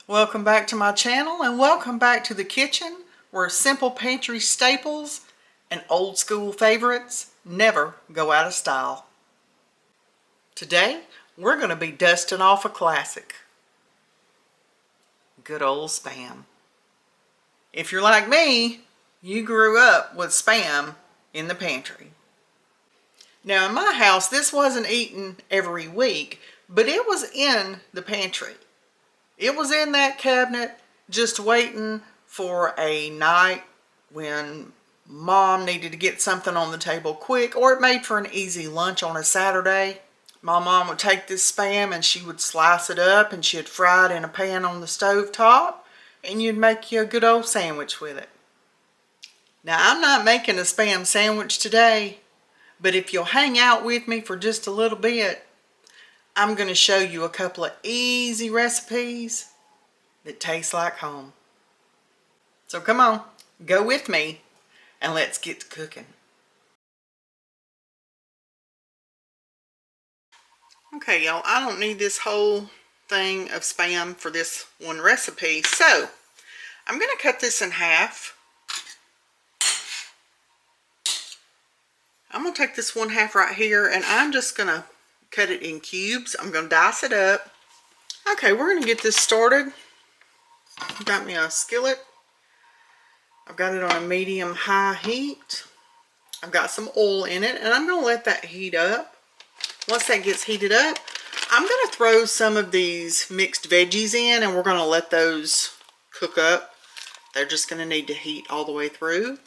Welcome back to my channel and welcome back to the kitchen where simple pantry staples and old school favorites never go out of style. Today we're going to be dusting off a classic. Good old Spam. If you're like me, you grew up with Spam in the pantry. Now in my house this wasn't eaten every week, but it was in the pantry. It was in that cabinet just waiting for a night when mom needed to get something on the table quick, or it made for an easy lunch on a Saturday. My mom would take this Spam and she would slice it up and she'd fry it in a pan on the stove top, and you'd make you a good old sandwich with it. Now I'm not making a Spam sandwich today, but if you'll hang out with me for just a little bit, I'm going to show you a couple of easy recipes that taste like home. So come on, go with me and let's get to cooking. Okay, y'all, I don't need this whole thing of Spam for this one recipe, so I'm going to cut this in half. I'm going to take this 1/2 right here and I'm just going to cut it in cubes. I'm going to dice it up. Okay, we're going to get this started. Got me a skillet. I've got it on a medium-high heat. I've got some oil in it and I'm going to let that heat up. Once that gets heated up, I'm going to throw some of these mixed veggies in and we're going to let those cook up. They're just going to need to heat all the way through.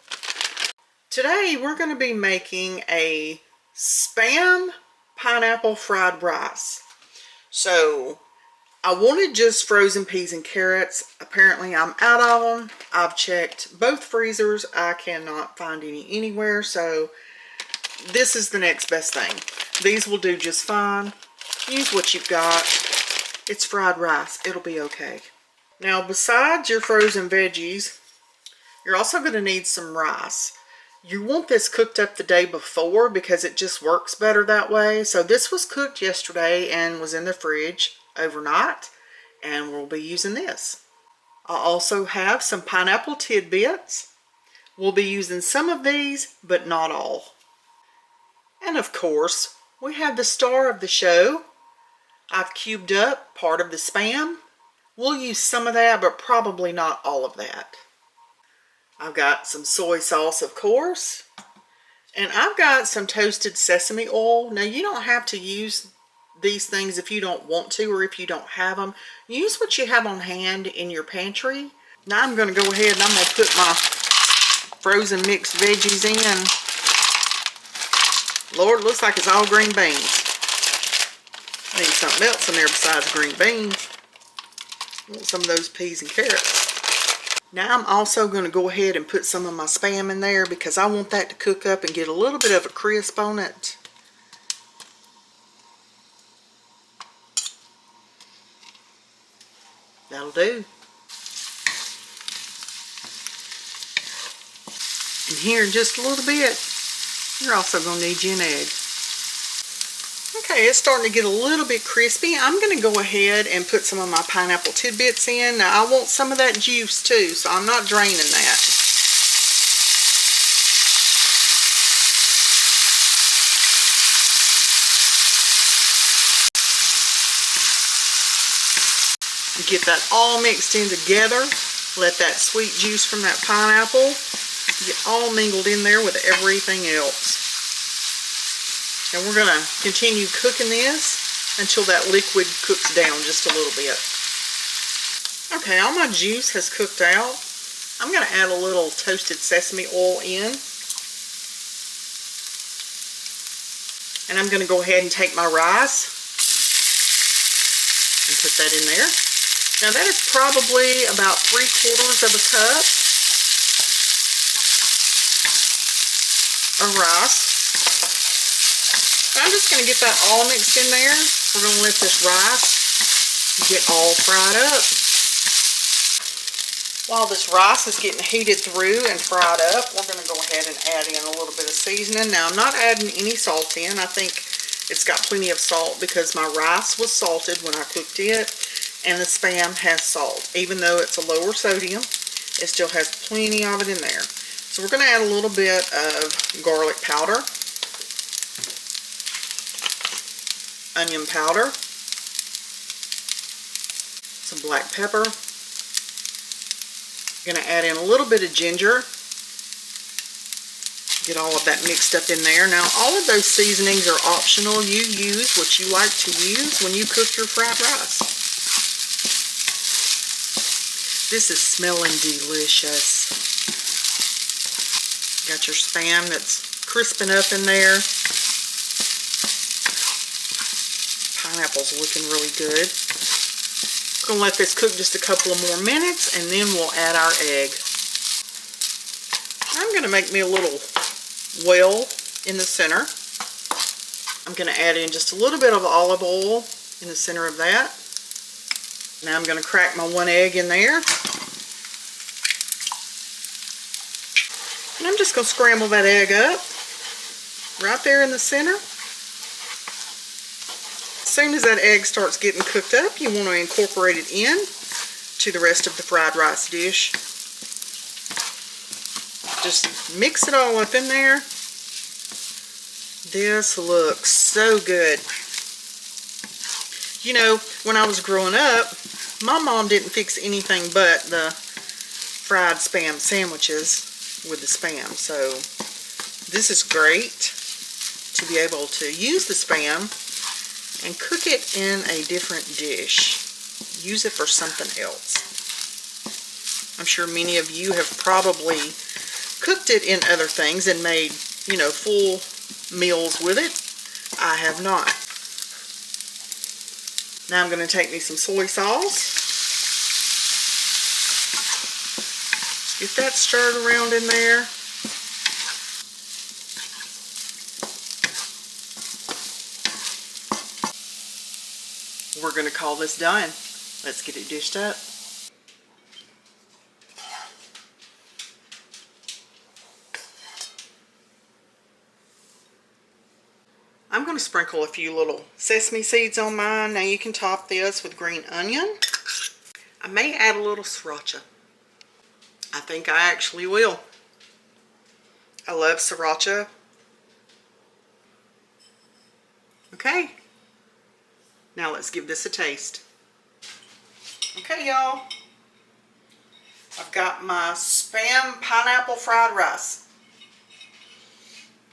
Today we're going to be making a Spam pineapple fried rice. So I wanted just frozen peas and carrots. Apparently I'm out of them. I've checked both freezers. I cannot find any anywhere. So this is the next best thing. These will do just fine. Use what you've got. It's fried rice. It'll be okay. Now besides your frozen veggies, you're also going to need some rice. You want this cooked up the day before because it just works better that way. So this was cooked yesterday and was in the fridge overnight, and we'll be using this. I also have some pineapple tidbits. We'll be using some of these, but not all. And of course, we have the star of the show. I've cubed up part of the Spam. We'll use some of that, but probably not all of that. I've got some soy sauce, of course, and I've got some toasted sesame oil. Now, you don't have to use these things if you don't want to or if you don't have them. Use what you have on hand in your pantry. Now, I'm going to go ahead and I'm going to put my frozen mixed veggies in. Lord, it looks like it's all green beans. I need something else in there besides green beans. I want some of those peas and carrots. Now I'm also going to go ahead and put some of my Spam in there because I want that to cook up and get a little bit of a crisp on it. That'll do. And here in just a little bit, you're also going to need you an egg. Okay, it's starting to get a little bit crispy. I'm going to go ahead and put some of my pineapple tidbits in. Now, I want some of that juice too, so I'm not draining that. Get that all mixed in together. Let that sweet juice from that pineapple get all mingled in there with everything else. And we're going to continue cooking this until that liquid cooks down just a little bit. Okay, all my juice has cooked out. I'm going to add a little toasted sesame oil in. And I'm going to go ahead and take my rice and put that in there. Now that is probably about 3/4 of a cup of rice. I'm just going to get that all mixed in there. We're going to let this rice get all fried up. While this rice is getting heated through and fried up, we're going to go ahead and add in a little bit of seasoning. Now, I'm not adding any salt in. I think it's got plenty of salt because my rice was salted when I cooked it. And the Spam has salt. Even though it's a lower sodium, it still has plenty of it in there. So we're going to add a little bit of garlic powder, onion powder, some black pepper. I'm going to add in a little bit of ginger. Get all of that mixed up in there. Now, all of those seasonings are optional. You use what you like to use when you cook your fried rice. This is smelling delicious. Got your Spam that's crisping up in there. Pineapple's looking really good. We're going to let this cook just a couple of more minutes, and then we'll add our egg. I'm going to make me a little well in the center. I'm going to add in just a little bit of olive oil in the center of that. Now I'm going to crack my one egg in there. And I'm just going to scramble that egg up right there in the center. As soon as that egg starts getting cooked up, you want to incorporate it in to the rest of the fried rice dish. Just mix it all up in there. This looks so good. You know, when I was growing up, my mom didn't fix anything but the fried Spam sandwiches with the Spam. So this is great to be able to use the Spam and cook it in a different dish. Use it for something else. I'm sure many of you have probably cooked it in other things and made, you know, full meals with it. I have not. Now I'm going to take me some soy sauce. Get that stirred around in there. We're going to call this done. Let's get it dished up. I'm going to sprinkle a few little sesame seeds on mine. Now you can top this with green onion. I may add a little sriracha. I think I actually will. I love sriracha. Okay. Now let's give this a taste. Okay, y'all. I've got my Spam pineapple fried rice.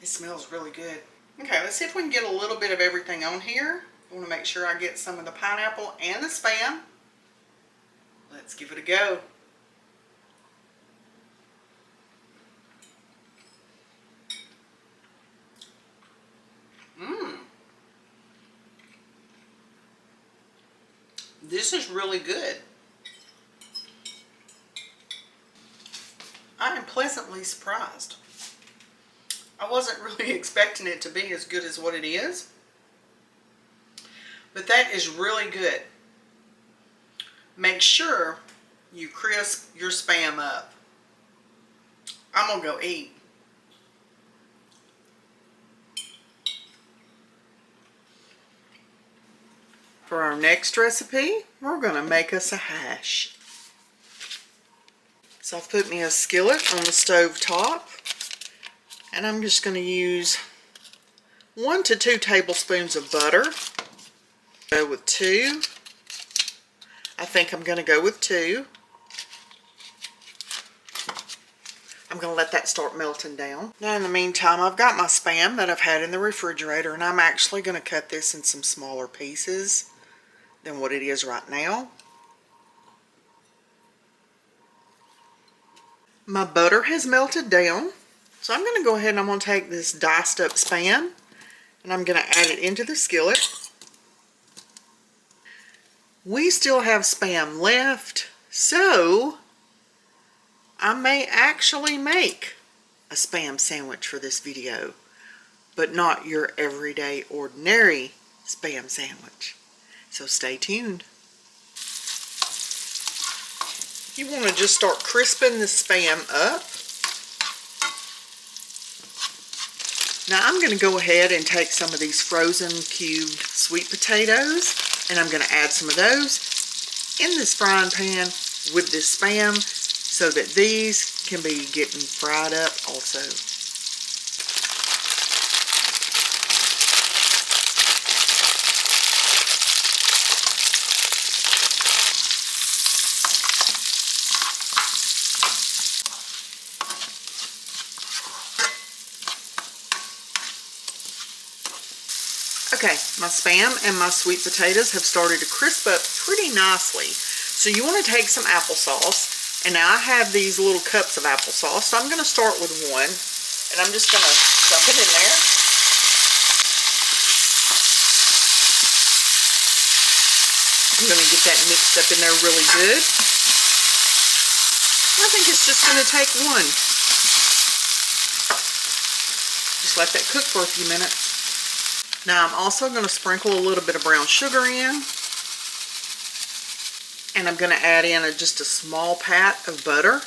It smells really good. Okay, let's see if we can get a little bit of everything on here. I want to make sure I get some of the pineapple and the Spam. Let's give it a go. This is really good. I am pleasantly surprised. I wasn't really expecting it to be as good as what it is. But that is really good. Make sure you crisp your Spam up. I'm going to go eat. For our next recipe, we're going to make us a hash. So I've put me a skillet on the stove top. And I'm just going to use 1 to 2 tablespoons of butter. Go with 2. I think I'm going to go with 2. I'm going to let that start melting down. Now in the meantime, I've got my Spam that I've had in the refrigerator, and I'm actually going to cut this in some smaller pieces than what it is right now. My butter has melted down. So I'm going to go ahead and I'm going to take this diced up Spam and I'm going to add it into the skillet. We still have Spam left, so I may actually make a Spam sandwich for this video, but not your everyday ordinary Spam sandwich. So stay tuned. You want to just start crisping the Spam up. Now I'm going to go ahead and take some of these frozen cubed sweet potatoes and I'm going to add some of those. in this frying pan with this Spam so that these can be getting fried up also. Okay, my Spam and my sweet potatoes have started to crisp up pretty nicely. So you want to take some applesauce, and now I have these little cups of applesauce. So I'm going to start with one, and I'm just going to dump it in there. I'm going to get that mixed up in there really good. I think it's just going to take one. Just let that cook for a few minutes. Now I'm also going to sprinkle a little bit of brown sugar in. And I'm going to add in just a small pat of butter.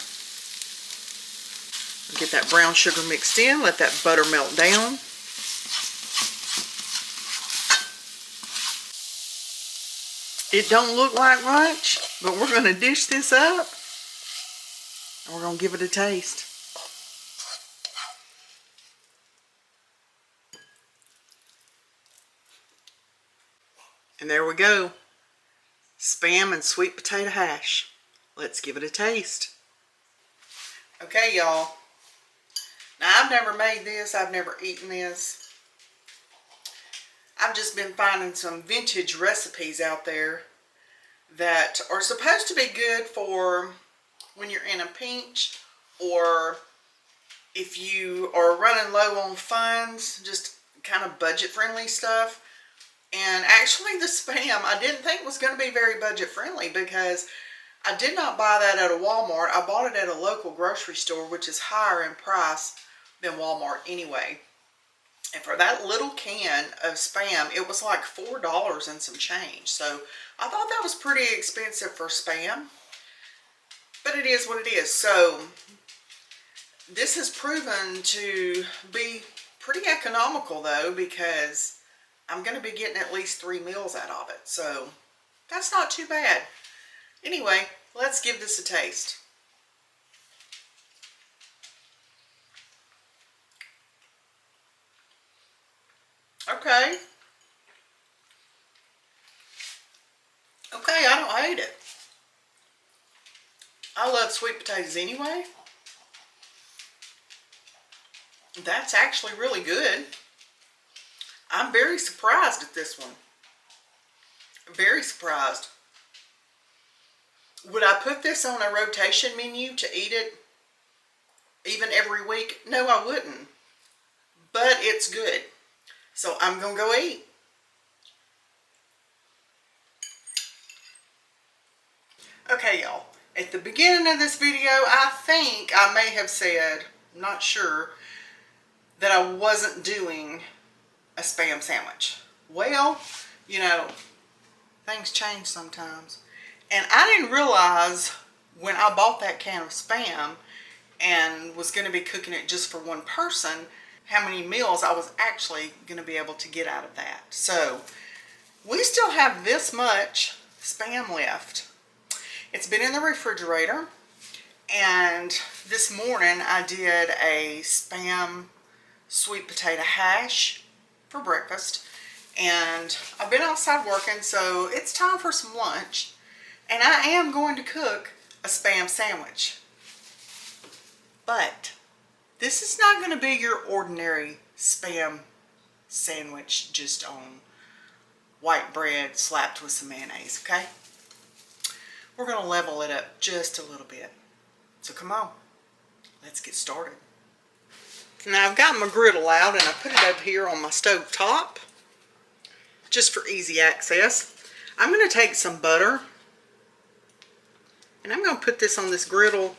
Get that brown sugar mixed in. Let that butter melt down. It don't look like much, but we're going to dish this up. And we're going to give it a taste. And there we go. Spam and sweet potato hash. Let's give it a taste. Okay, y'all. Now, I've never made this. I've never eaten this. I've just been finding some vintage recipes out there that are supposed to be good for when you're in a pinch, or if you are running low on funds, just kind of budget-friendly stuff. And actually the Spam I didn't think was going to be very budget friendly, because I did not buy that at a Walmart. I bought it at a local grocery store, which is higher in price than Walmart anyway. And for that little can of Spam, it was like $4 and some change. So I thought that was pretty expensive for Spam, but it is what it is. So this has proven to be pretty economical though, because I'm going to be getting at least 3 meals out of it. So that's not too bad. Anyway, let's give this a taste. Okay. Okay, I don't hate it. I love sweet potatoes anyway. That's actually really good. I'm very surprised at this one. Very surprised. Would I put this on a rotation menu to eat it even every week? No, I wouldn't. But it's good. So I'm going to go eat. Okay, y'all. At the beginning of this video, I think I may have said, I'm not sure, that I wasn't doing a Spam sandwich. Well, you know, things change sometimes. And I didn't realize when I bought that can of Spam and was going to be cooking it just for one person, how many meals I was actually going to be able to get out of that. So we still have this much Spam left. It's been in the refrigerator, and this morning I did a Spam sweet potato hash for breakfast, and I've been outside working, so it's time for some lunch, and I am going to cook a Spam sandwich. But this is not going to be your ordinary Spam sandwich just on white bread slapped with some mayonnaise, okay? We're going to level it up just a little bit. So come on, let's get started. Now I've got my griddle out, and I put it over here on my stove top just for easy access. I'm going to take some butter, and I'm going to put this on this griddle.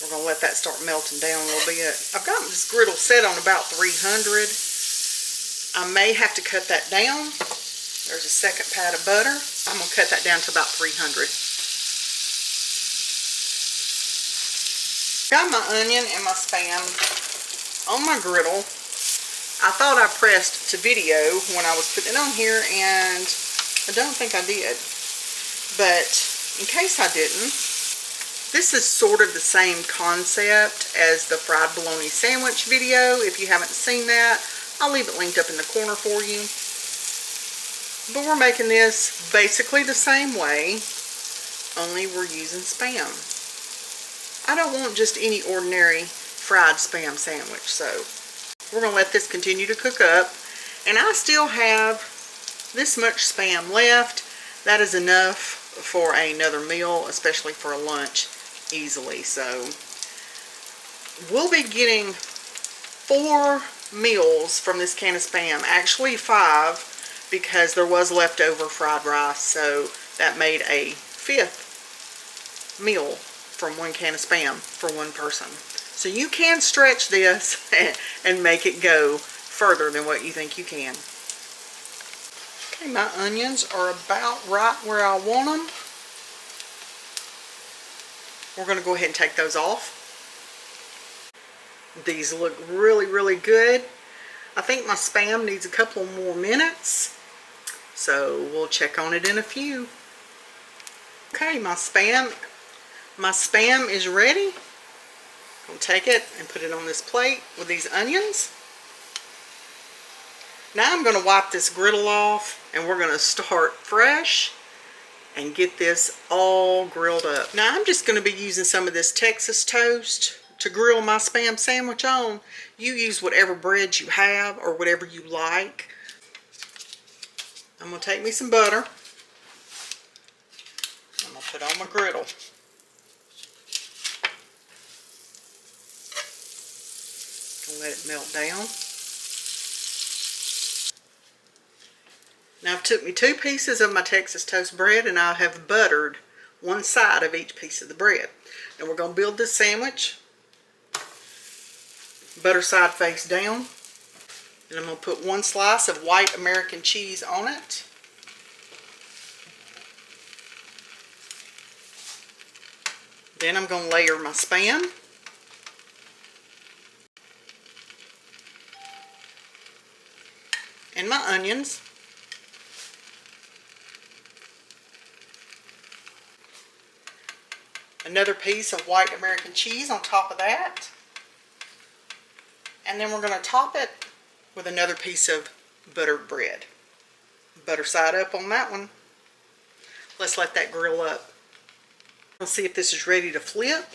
We're going to let that start melting down a little bit. I've got this griddle set on about 300. I may have to cut that down. There's a second pat of butter. I'm going to cut that down to about 300. Got my onion and my Spam on my griddle. I thought I pressed to video when I was putting it on here, and I don't think I did, but in case I didn't, this is sort of the same concept as the fried bologna sandwich video. If you haven't seen that, I'll leave it linked up in the corner for you. But we're making this basically the same way, only we're using Spam. I don't want just any ordinary fried Spam sandwich, so we're going to let this continue to cook up. And I still have this much Spam left. That is enough for another meal, especially for a lunch, easily. So we'll be getting 4 meals from this can of Spam. Actually 5, because there was leftover fried rice, so that made a 5th meal from 1 can of Spam for 1 person. So you can stretch this and make it go further than what you think you can. Okay, my onions are about right where I want them. We're going to go ahead and take those off. These look really, really good. I think my Spam needs a couple more minutes, so we'll check on it in a few. Okay, my Spam is ready. I'll take it and put it on this plate with these onions. Now I'm going to wipe this griddle off, and we're going to start fresh and get this all grilled up. Now I'm just going to be using some of this Texas toast to grill my Spam sandwich on. You use whatever bread you have or whatever you like. I'm going to take me some butter. I'm going to put on my griddle. Let it melt down. Now I've took me 2 pieces of my Texas toast bread, and I have buttered one side of each piece of the bread. And we're going to build this sandwich butter side face down. And I'm going to put 1 slice of white American cheese on it. Then I'm going to layer my Spam. And my onions. Another piece of white American cheese on top of that. And then we're going to top it with another piece of buttered bread. Butter side up on that one. Let's let that grill up. Let's see if this is ready to flip.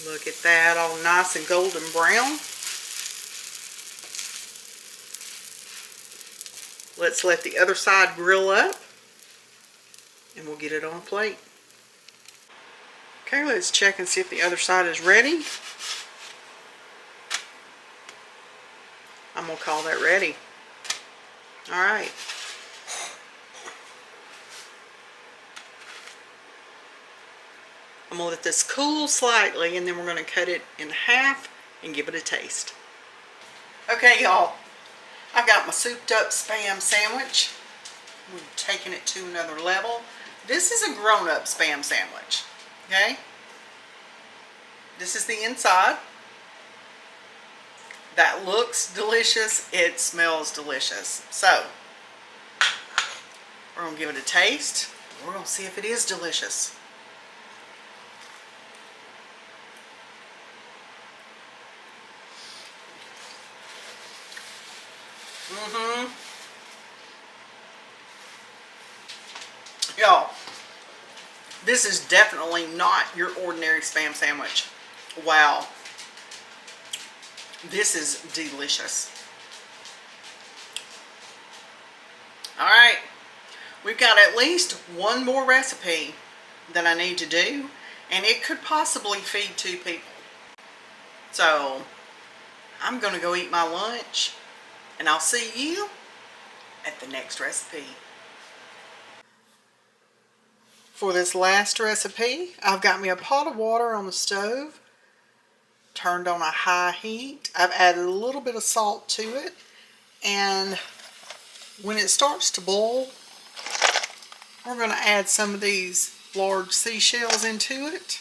Look at that, all nice and golden brown. Let's let the other side grill up, and we'll get it on a plate. Okay, let's check and see if the other side is ready. I'm going to call that ready. Alright. I'm going to let this cool slightly, and then we're going to cut it in half and give it a taste. Okay, y'all. I've got my souped up Spam sandwich. We're taking it to another level. This is a grown-up Spam sandwich. Okay? This is the inside. That looks delicious. It smells delicious. So, we're going to give it a taste. We're going to see if it is delicious. Y'all, this is definitely not your ordinary Spam sandwich. Wow. This is delicious. Alright, we've got at least 1 more recipe that I need to do, and it could possibly feed 2 people. So, I'm going to go eat my lunch, and I'll see you at the next recipe. For this last recipe, I've got me a pot of water on the stove, turned on a high heat. I've added a little bit of salt to it, and when it starts to boil, we're going to add some of these large seashells into it.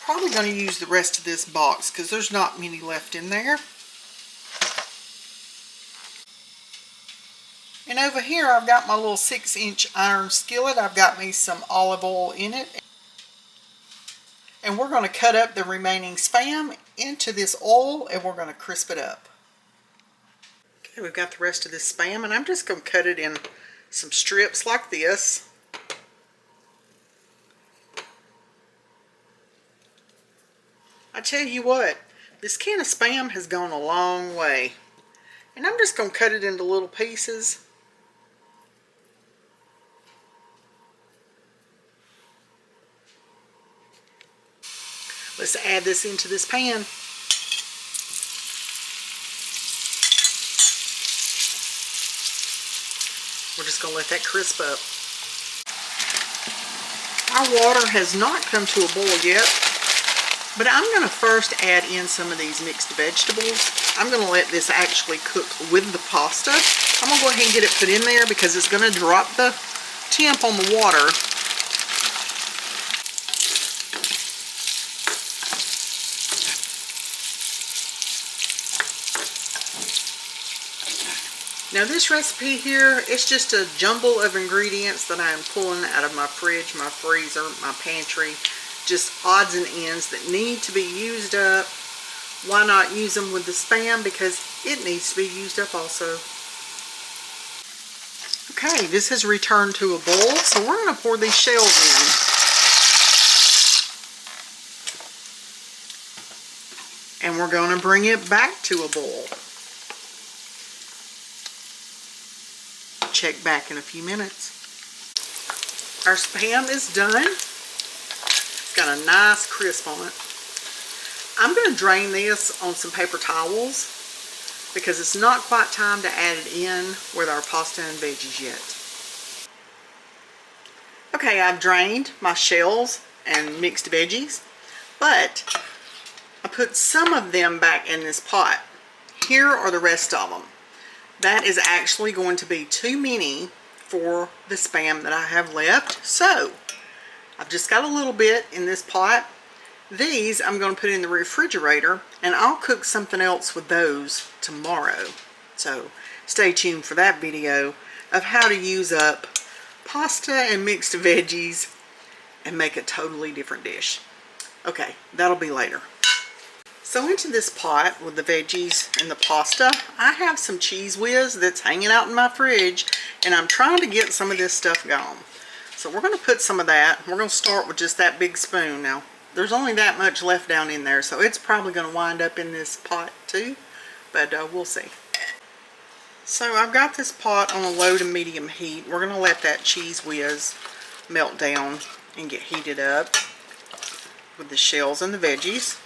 Probably going to use the rest of this box because there's not many left in there. over here I've got my little 6-inch iron skillet. I've got me some olive oil in it. And we're going to cut up the remaining Spam into this oil and we're going to crisp it up. Okay, we've got the rest of this Spam and I'm just going to cut it in some strips like this. I tell you what, this can of Spam has gone a long way. And I'm just going to cut it into little pieces. Let's add this into this pan. We're just going to let that crisp up. Our water has not come to a boil yet, but I'm going to first add in some of these mixed vegetables. I'm going to let this actually cook with the pasta. I'm going to go ahead and get it put in there because it's going to drop the temp on the water. Now this recipe here, it's just a jumble of ingredients that I'm pulling out of my fridge, my freezer, my pantry. Just odds and ends that need to be used up. Why not use them with the Spam? Because it needs to be used up also. Okay, this has returned to a boil, so we're going to pour these shells in. And we're going to bring it back to a boil. Check back in a few minutes. Our Spam is done. It's got a nice crisp on it. I'm going to drain this on some paper towels because it's not quite time to add it in with our pasta and veggies yet. Okay, I've drained my shells and mixed veggies, but I put some of them back in this pot. Here are the rest of them. That is actually going to be too many for the Spam that I have left. So, I've just got a little bit in this pot. These I'm going to put in the refrigerator and I'll cook something else with those tomorrow. So, stay tuned for that video of how to use up pasta and mixed veggies and make a totally different dish. Okay, that'll be later. So into this pot with the veggies and the pasta, I have some Cheez Whiz that's hanging out in my fridge and I'm trying to get some of this stuff gone. So we're going to put some of that. We're going to start with just that big spoon. Now, there's only that much left down in there, so it's probably going to wind up in this pot too, but we'll see. So I've got this pot on a low to medium heat. We're going to let that Cheez Whiz melt down and get heated up with the shells and the veggies.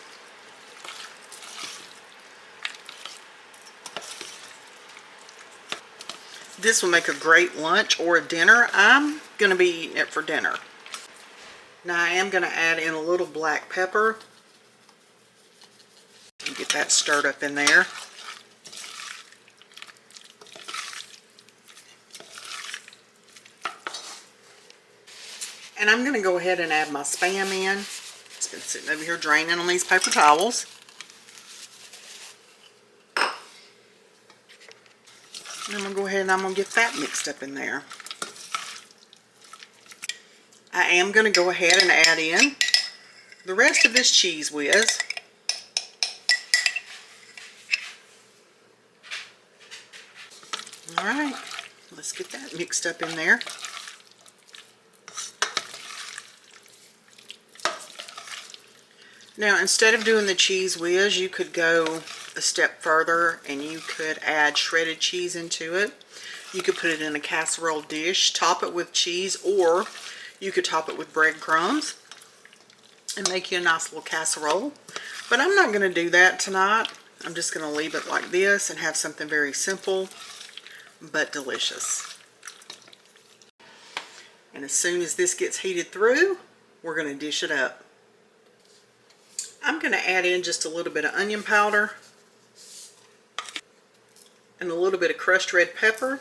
This will make a great lunch or a dinner. I'm going to be eating it for dinner. Now I am going to add in a little black pepper. And get that stirred up in there. And I'm going to go ahead and add my Spam in. It's been sitting over here draining on these paper towels. And I'm going to go ahead and I'm going to get that mixed up in there. I am going to go ahead and add in the rest of this Cheez Whiz. Alright, let's get that mixed up in there. Now, instead of doing the Cheez Whiz, you could go a step further and you could add shredded cheese into it. You could put it in a casserole dish, top it with cheese, or you could top it with breadcrumbs and make you a nice little casserole. But I'm not going to do that tonight. I'm just going to leave it like this and have something very simple but delicious. And as soon as this gets heated through, we're going to dish it up. I'm going to add in just a little bit of onion powder and a little bit of crushed red pepper.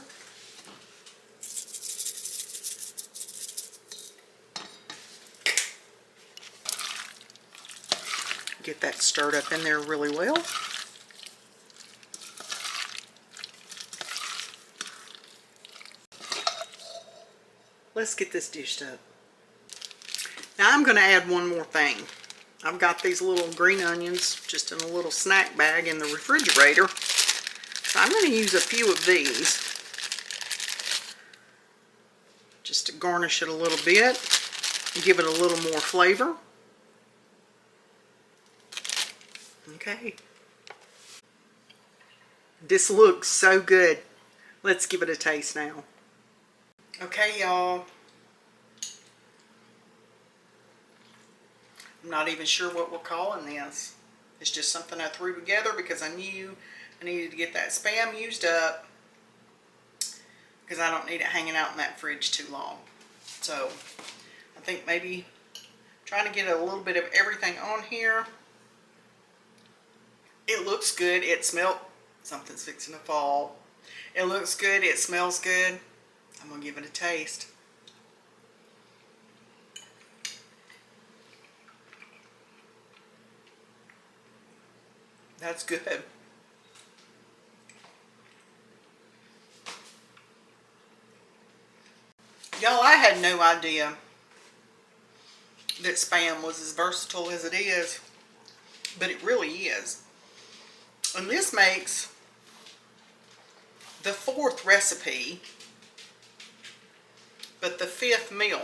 Get that stirred up in there really well. let's get this dished up. Now I'm going to add one more thing. I've got these little green onions just in a little snack bag in the refrigerator. So I'm going to use a few of these just to garnish it a little bit and give it a little more flavor. Okay. This looks so good. Let's give it a taste now. Okay, y'all. I'm not even sure what we're calling this. It's just something I threw together because I knew I needed to get that Spam used up because I don't need it hanging out in that fridge too long. So I think maybe trying to get a little bit of everything on here. It looks good. It smells, something's fixing to fall. It looks good. It smells good. I'm going to give it a taste. That's good. Y'all, I had no idea that Spam was as versatile as it is, but it really is. And this makes the 4th recipe, but the 5th meal.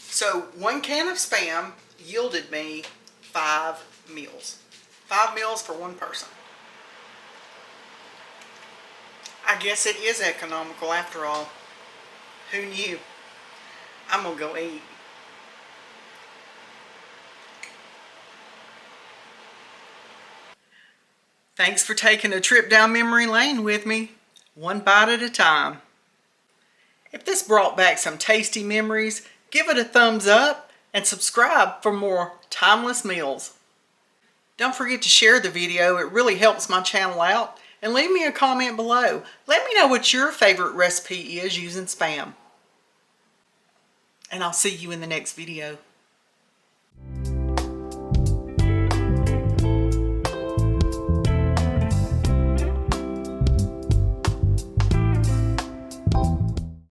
So 1 can of Spam yielded me 5 meals. 5 meals for 1 person. I guess it is economical after all. Who knew? I'm gonna go eat. Thanks for taking a trip down memory lane with me, one bite at a time. If this brought back some tasty memories, give it a thumbs up and subscribe for more timeless meals. Don't forget to share the video, it really helps my channel out, and leave me a comment below. Let me know what your favorite recipe is using Spam. And I'll see you in the next video.